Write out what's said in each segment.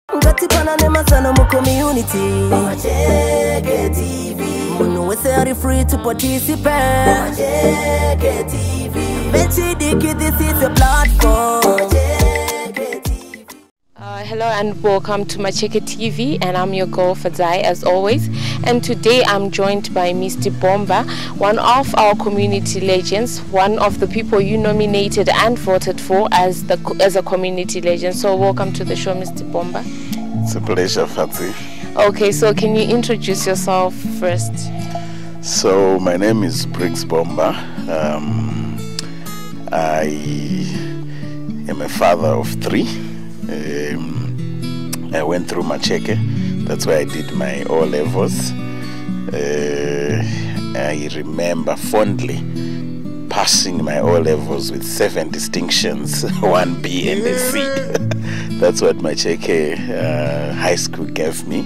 Macheke TV. Muno we free to participate. Macheke TV. This is a platform. Hello and welcome to Macheke TV, and I'm your girl Fadzai as always. And today I'm joined by Mr. Bomba, one of our community legends, one of the people you nominated and voted for as a community legend. So welcome to the show, Mr. Bomba. It's a pleasure, Fadzai. Okay, so can you introduce yourself first? So my name is Briggs Bomba. I am a father of 3. I went through Macheke. That's where I did my O-levels. I remember fondly passing my O-levels with 7 distinctions, 1 B and a C. That's what Macheke High School gave me.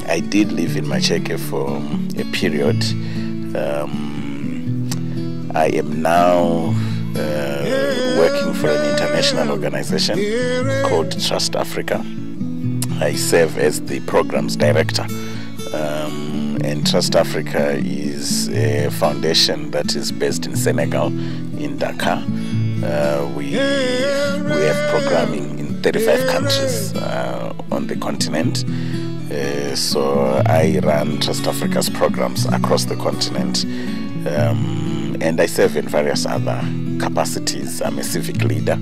I did live in Macheke for a period. I am now working for an international organization called Trust Africa. I serve as the programs director, and Trust Africa is a foundation that is based in Senegal, in Dakar. We have programming in 35 countries on the continent. So I run Trust Africa's programs across the continent, and I serve in various other capacities. I'm a civic leader,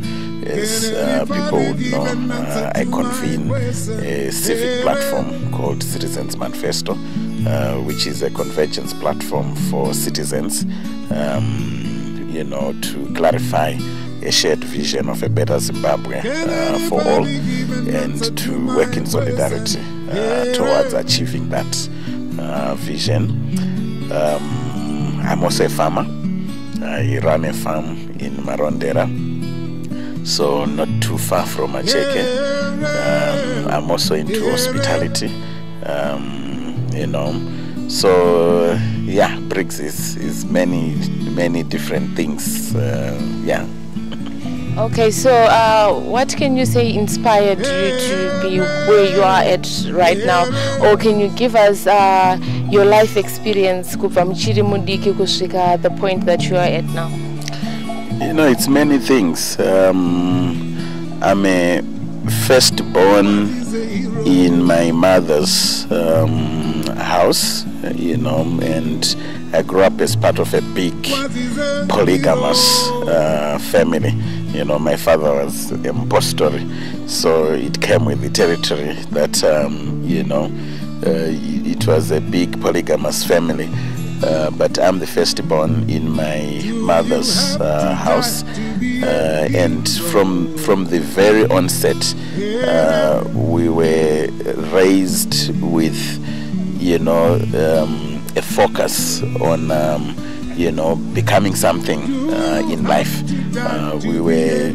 as people would know. I convene a civic platform called Citizens Manifesto, which is a convergence platform for citizens, to clarify a shared vision of a better Zimbabwe for all, and to work in solidarity towards achieving that vision. I'm also a farmer. I run a farm in Marondera, so not too far from Macheke. I'm also into hospitality, So yeah, Briggs is many different things. Yeah. Okay, so what can you say inspired you to be where you are at right now? Or can you give us your life experience from the point that you are at now? It's many things. I'm a firstborn in my mother's house, and I grew up as part of a big polygamous family. My father was Impostori, so it came with the territory that, it was a big polygamous family. But I'm the firstborn in my mother's house, and from the very onset, we were raised with, a focus on, becoming something in life. We were,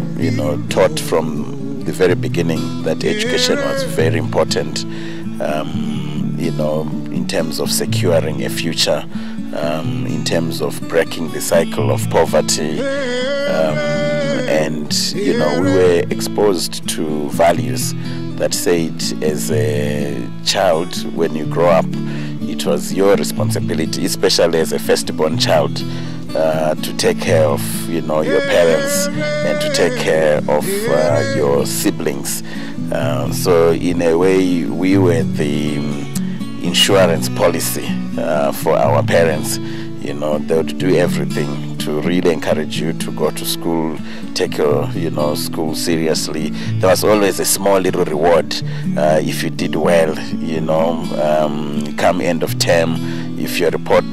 taught from the very beginning that education was very important, in terms of securing a future, in terms of breaking the cycle of poverty, and we were exposed to values that said, as a child, when you grow up, it was your responsibility, especially as a firstborn child, to take care of your parents and to take care of your siblings. So in a way, we were the insurance policy for our parents. They would do everything to really encourage you to go to school, take your school seriously. There was always a small little reward if you did well. Come end of term, if your report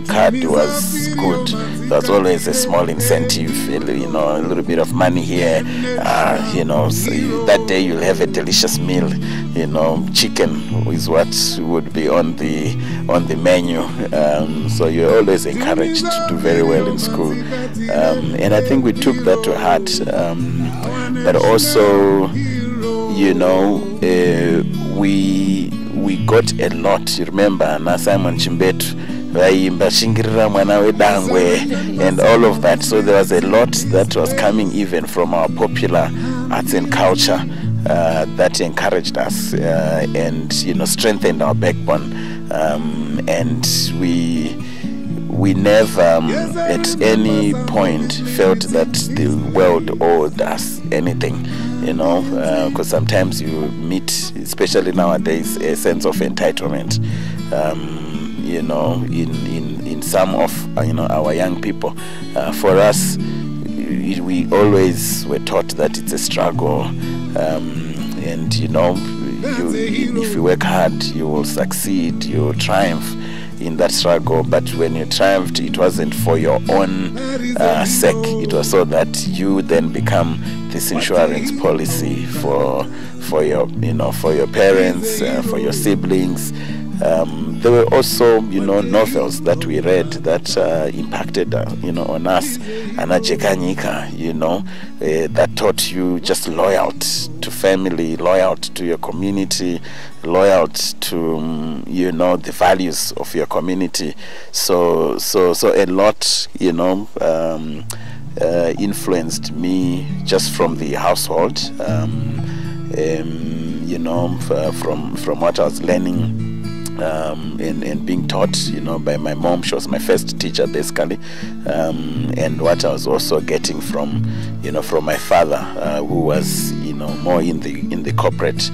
card was good, there was always a small incentive, a little bit of money here. So that day you'll have a delicious meal. Chicken is what would be on the menu. So you're always encouraged to do very well in school, and I think we took that to heart. But also, we got a lot. You remember, na Simon Chimbetu, and all of that. So there was a lot that was coming even from our popular arts and culture. that encouraged us and strengthened our backbone, and we never at any point felt that the world owed us anything, because sometimes you meet, especially nowadays, a sense of entitlement, in some of our young people. For us, we always were taught that it's a struggle, and if you work hard, you will succeed, you will triumph in that struggle. But when you triumphed, it wasn't for your own sake. It was so that you then become this insurance policy for your for your parents, for your siblings. There were also novels that we read that impacted on us, that taught you just loyalty to family, loyalty to your community, loyalty to the values of your community. So a lot influenced me just from the household, from what I was learning and being taught by my mom. She was my first teacher basically, and what I was also getting from my father, who was more in the corporate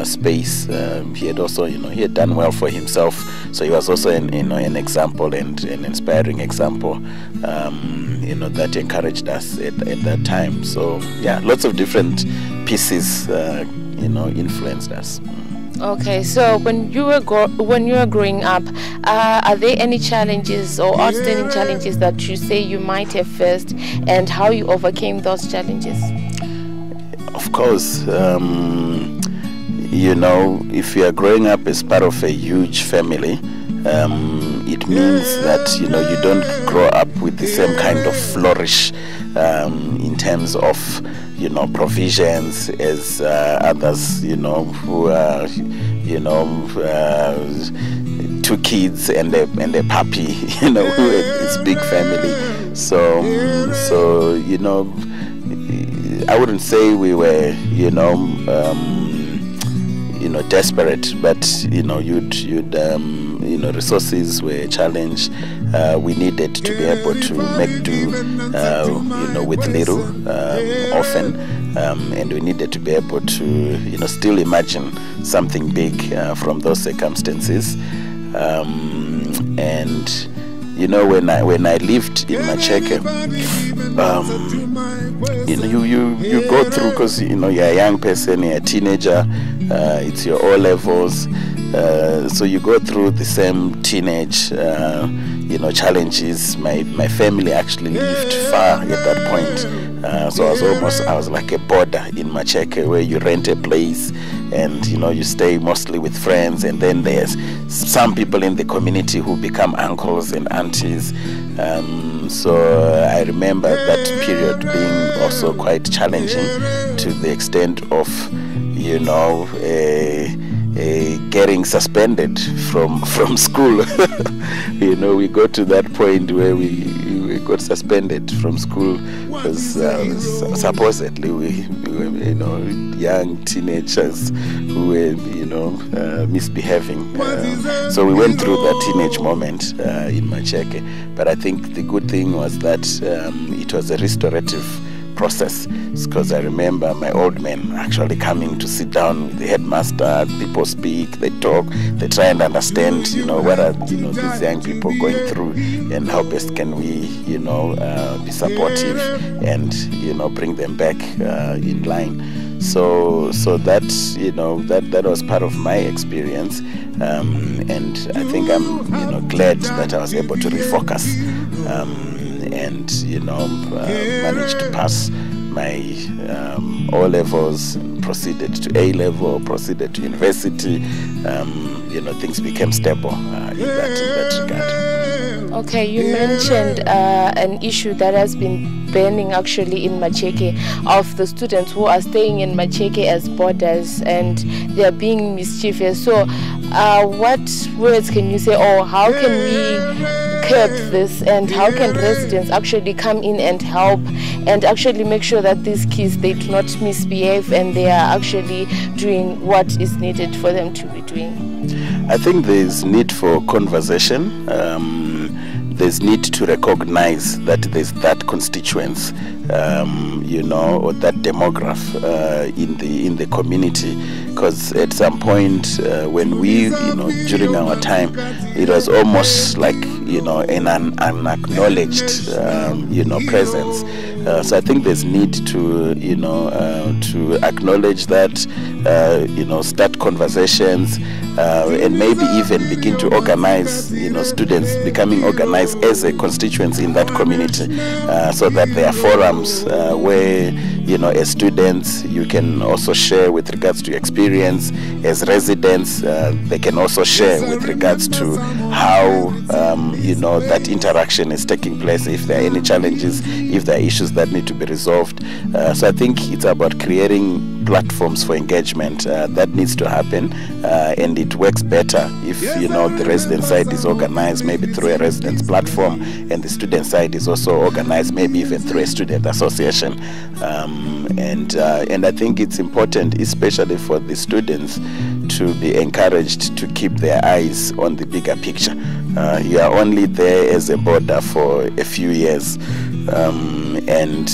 space. He had also he had done well for himself, so he was also an example and an inspiring example that encouraged us at that time. So yeah, lots of different pieces influenced us. Okay, so when you were growing up, are there any challenges or outstanding challenges that you say you might have faced, and how you overcame those challenges? Of course, if you are growing up as part of a huge family, it means that you don't grow up with the same kind of flourish in terms of provisions as others who are two kids and a puppy, it's big family. So I wouldn't say we were desperate, but resources were a challenge. We needed to be able to make do with little often, and we needed to be able to still imagine something big from those circumstances. And when I lived in Macheke, you go through, because you're a young person, you're a teenager, it's your O levels, so you go through the same teenage challenges. My family actually lived far at that point, so I was like a boarder in Macheke, where you rent a place and you stay mostly with friends, and then there's some people in the community who become uncles and aunties. So I remember that period being also quite challenging, to the extent of getting suspended from school. We got to that point where we got suspended from school because supposedly we were young teenagers who were misbehaving. So we went through that teenage moment in Macheke, but I think the good thing was that it was a restorative process, because I remember my old men actually coming to sit down with the headmaster. People speak, they talk, they try and understand what are these young people going through, and how best can we be supportive and bring them back in line. So that that was part of my experience, and I think I'm glad that I was able to refocus and managed to pass my O levels, proceeded to A level, proceeded to university. Things became stable in that regard. Okay, you mentioned an issue that has been burning actually in Macheke, of the students who are staying in Macheke as boarders and they are being mischievous. So what words can you say, or how can we curb this, and how can residents actually come in and help and actually make sure that these kids, they do not misbehave and they are actually doing what is needed for them to be doing? I think there's need for conversation. There's need to recognize that there's that constituents, or that demographic in the community. Because at some point when we, during our time, it was almost like, an unacknowledged, presence. So I think there's need to, to acknowledge that, start conversations, and maybe even begin to organize, students becoming organized as a constituency in that community, so that there are forums where, as students, you can also share with regards to your experience. As residents, they can also share with regards to how, that interaction is taking place, if there are any challenges, if there are issues that need to be resolved. So I think it's about creating platforms for engagement. That needs to happen, and it works better if, the resident side is organized maybe through a residence platform, and the student side is also organized maybe even through a student association. And I think it's important, especially for the students, to be encouraged to keep their eyes on the bigger picture. You are only there as a border for a few years, and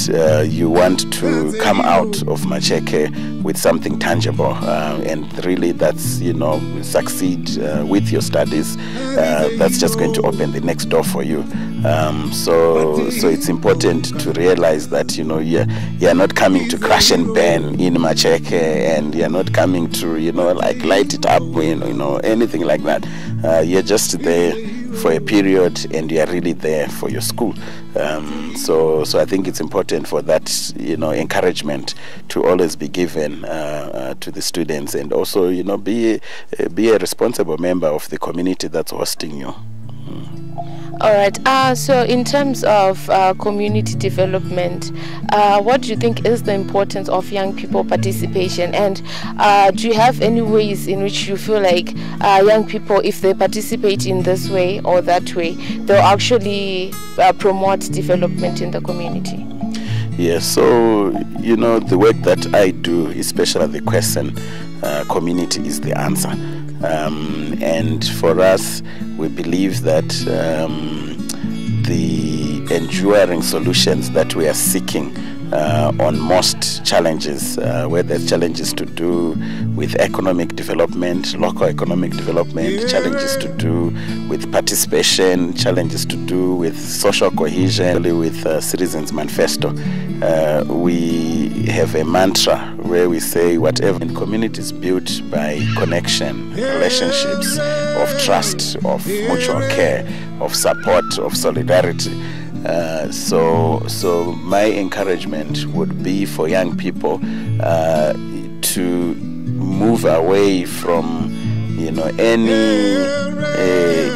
you want to come out of Macheke with something tangible, and really that's, succeed with your studies. That's just going to open the next door for you. So it's important to realize that, you're not coming to crash and burn in Macheke, and you're not coming to, like light it up, anything like that. You're just there for a period, and you're really there for your school. So I think it's important for that, encouragement to always be given to the students, and also, be a responsible member of the community that's hosting you. All right. So in terms of community development, what do you think is the importance of young people participation? And do you have any ways in which you feel like young people, if they participate in this way or that way, they'll actually promote development in the community? Yeah, so, the work that I do, especially the question, community is the answer. And for us, we believe that the enduring solutions that we are seeking on most challenges, whether it's challenges to do with economic development, local economic development, challenges to do with participation, challenges to do with social cohesion, with Citizens Manifesto. We have a mantra where we say whatever in communities built by connection, relationships of trust, of mutual care, of support, of solidarity. So my encouragement would be for young people to move away from any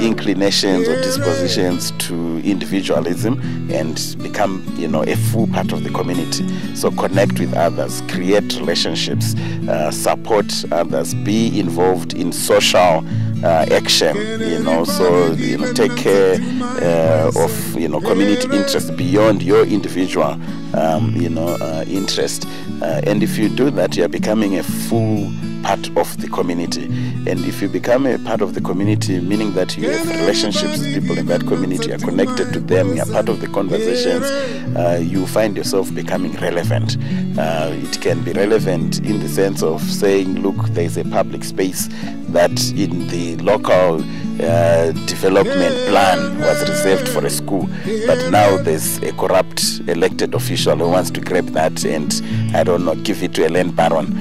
inclinations or dispositions to individualism, and become a full part of the community. So connect with others, create relationships, support others, be involved in social action, so take care of community interest beyond your individual interest, and if you do that, you are becoming a full part of the community. And if you become a part of the community, meaning that you have relationships with people in that community, you are connected to them, you are part of the conversations, you find yourself becoming relevant. It can be relevant in the sense of saying, look, there is a public space that in the local development plan was reserved for a school, but now there's a corrupt elected official who wants to grab that and, give it to a land baron.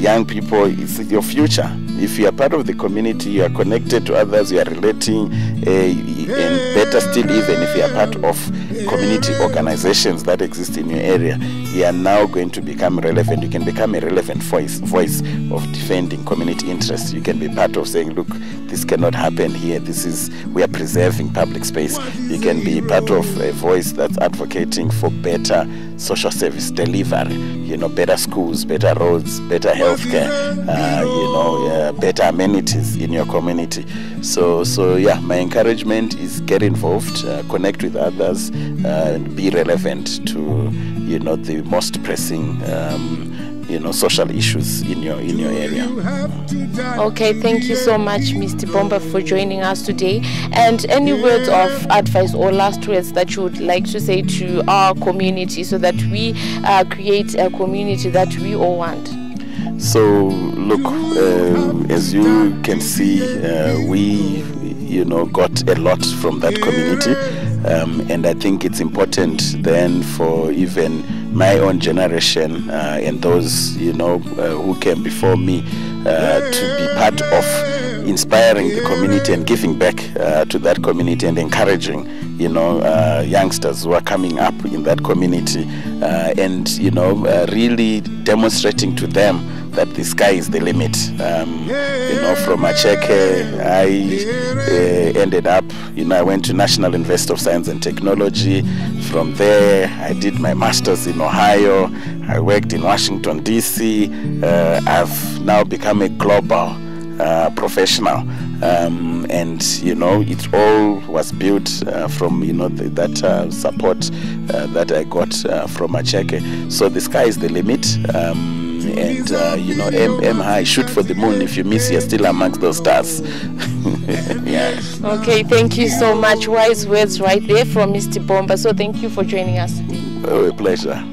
Young people, it's your future. If you are part of the community, you are connected to others, you are relating, and better still, even if you are part of community organizations that exist in your area, you are now going to become relevant. You can become a relevant voice of defending community interests. You can be part of saying, look, this cannot happen here. We are preserving public space. You can be part of a voice that's advocating for better social service delivery, better schools, better roads, better healthcare, better amenities in your community. So yeah, my encouragement is get involved, connect with others, and be relevant to the most pressing social issues in your area. Okay, thank you so much, Mr. Bomba, for joining us today. And any words of advice or last words that you would like to say to our community so that we create a community that we all want? So look, as you can see, we got a lot from that community, and I think it's important then for even my own generation and those who came before me to be part of inspiring the community and giving back to that community and encouraging youngsters who are coming up in that community, and really demonstrating to them that the sky is the limit. From Macheke, I ended up, I went to National University of Science and Technology. From there, I did my master's in Ohio. I worked in Washington, D.C. I've now become a global professional. And it all was built from that support that I got from Macheke. So the sky is the limit. And aim high, shoot for the moon. If you miss, you're still amongst those stars. Yeah. Okay, thank you so much. Wise words right there from Mr. Bomba. So thank you for joining us. Oh, a pleasure.